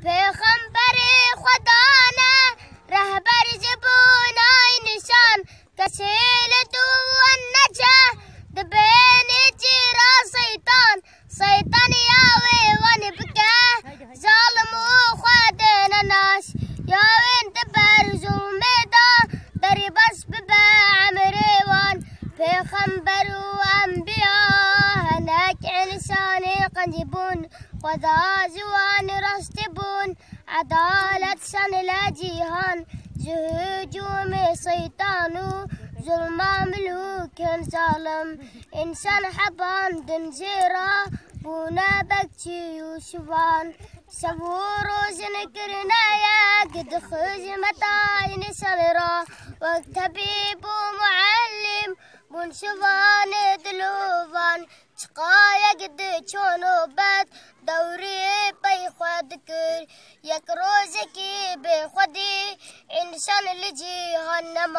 پیغمبر خدانا رهبر جبونای نشان کسیل تو النجا دبین جیرا سیطان یاوی ون بکا ظالم و خادن ناش یاوین تبر زومدا دری بس ببا عمریوان پیغمبر و انبیاء هناك انسان قنجبون خدا زوان رستبون عدالة شان لا جيهان جهجوم شيطان ظلم ملوك ظالم إنسان حبان دنجيرا بونا بكتي يوشفان سبورو زنكرنا يا قد خزمتاين سنرا وطبيب معلم بون شفان دلوفان شقايا قد تشونو بات دوري بي خدكر يك روزكي بخدي إنسان اللي جهنم